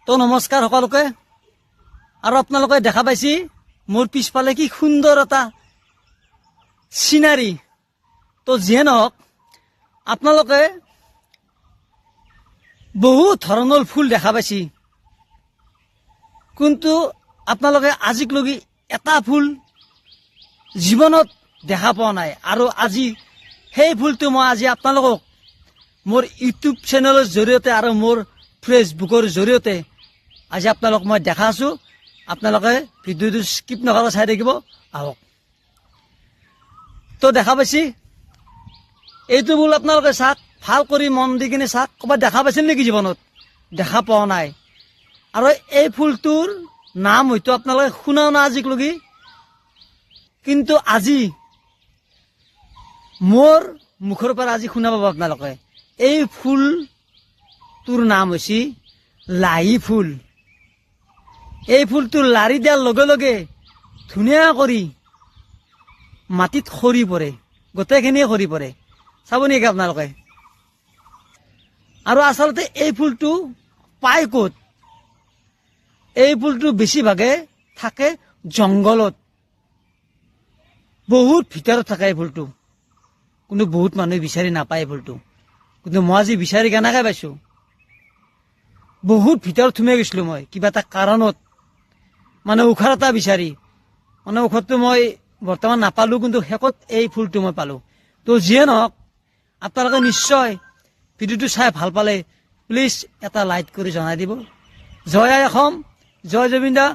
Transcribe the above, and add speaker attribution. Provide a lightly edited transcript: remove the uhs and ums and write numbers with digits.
Speaker 1: তো নমস্কাৰ সকলোকে। আৰু আপোনালোকে দেখা পাইছি মোৰ পিছফালে কি সুন্দৰ এটা চিনাৰী। তো যিয়ে নহওক আপোনালোকে বহু ধৰণৰ ফুল দেখা পাইছি, কিন্তু আপোনালোকে আজিকলৈকে এটা ফুল জীৱনত দেখা পোৱা নাই। আৰু আজি সেই ফুলটো মই আজি আপোনালোকক মোৰ ইউটিউব চেনেলৰ জৰিয়তে আৰু মোৰ ফেচবুকৰ জৰিয়তে আজি আপোনালোক মই দেখা আছো। আপোনালোকে ভিডিঅ'টো স্কিপ নকৰাকৈ চাই থাকিব। আহক। তো দেখা পাইছি এইটো ফুল আপোনালোকে চাওক, ভাল কৰি মন দি কিনে চাওক। ক'ৰবাত দেখা পাইছিল নেকি জীৱনত? দেখা পোৱা নাই। আৰু এই ফুলটোৰ নাম হয়তো আপোনালোকে শুনাও না আজিলৈকে, কিন্তু আজি মোৰ মুখৰ পৰা আজি শুনা পাব আপোনালোকে। এই ফুলটোৰ নাম হৈছে লাহি ফুল। এই ফুলটোৰ লাৰি দিয়াৰ লগে লগে ধুনীয়া কৰি মাটিত সৰি পৰে, গোটেইখিনিয়ে সৰি পৰে। চাব নেকি আপোনালোকে? আৰু আচলতে এই ফুলটো পায় ক'ত? এই ফুলটো বেছিভাগে থাকে জংঘলত, বহুত ভিতৰত থাকে এই ফুলটো। কিন্তু বহুত মানুহে বিচাৰি নাপায় এই ফুলটো, কিন্তু মই আজি বিচাৰি কেনেকৈ পাইছো। বহুত ভিতৰত সোমাই গৈছিলো মই কিবা এটা কাৰণত, মানে ঔষধ এটা বিচাৰি। মানে ঔষধটো মই বৰ্তমান নাপালো, কিন্তু শেষত এই ফুলটো মই পালো। তো যিয়ে নহওক আপোনালোকে নিশ্চয় ভিডিঅ'টো চাই ভাল পালে প্লিজ এটা লাইক কৰি জনাই দিব। জয় আই অসম, জয় জুবিন দা।